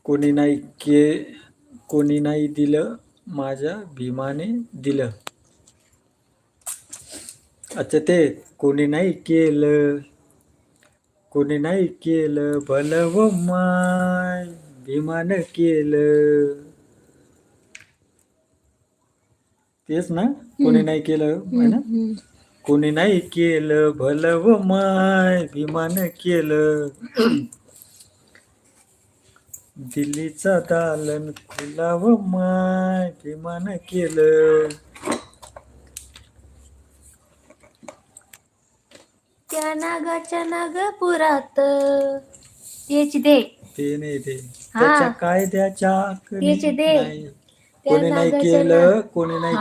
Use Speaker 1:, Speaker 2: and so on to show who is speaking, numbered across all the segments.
Speaker 1: कोणी नाही के कोणी नाही दिलं माझ्या भीमाने दिलं. अच्छा ते कोणी नाही केलं भलं व माय भीमानं केलं. तेच ना कोणी नाही केलं आहे ना. कोणी नाही केलं भलं व माय भीमानं केलं. दिल्लीचा दालन खुला व माय भीमानं केलं.
Speaker 2: त्या नागाच्या नागपुरात तेच दे
Speaker 1: ते नाही ते त्याच्या कायद्याच्या
Speaker 2: तेच दे
Speaker 1: नाही. कोणी नाही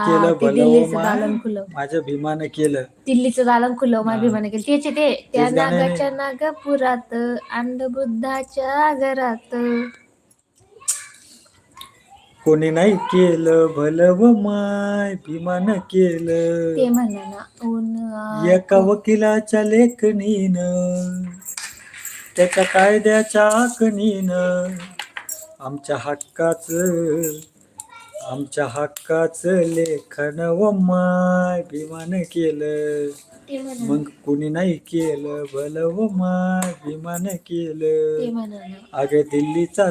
Speaker 1: केलं
Speaker 2: ते
Speaker 1: भलं व
Speaker 2: दिल्लीचं
Speaker 1: माय
Speaker 2: दालन खुलं
Speaker 1: माझ्या भीमानं केलं.
Speaker 2: दिल्लीचं दालन खुलं माझ्या
Speaker 1: हा.
Speaker 2: भीमाने केलं तेच ते त्या
Speaker 1: तेच गाणं
Speaker 2: नागाच्या नागपुरात अंधबुद्धाच्या घरात
Speaker 1: कोणी नाही केलं भलं व माय भीमानं केलं.
Speaker 2: ते म्हणा ना
Speaker 1: एका वकिलाच्या लेखणीनं त्याच्या कायद्याच्या आखणीनं आमच्या हक्काचं लेखन व माय भीमानं केलं. मग कोणी नाही केलं भलं व माय भीमानं केलं.
Speaker 2: ते म्हणा ना
Speaker 1: अगं दिल्लीचा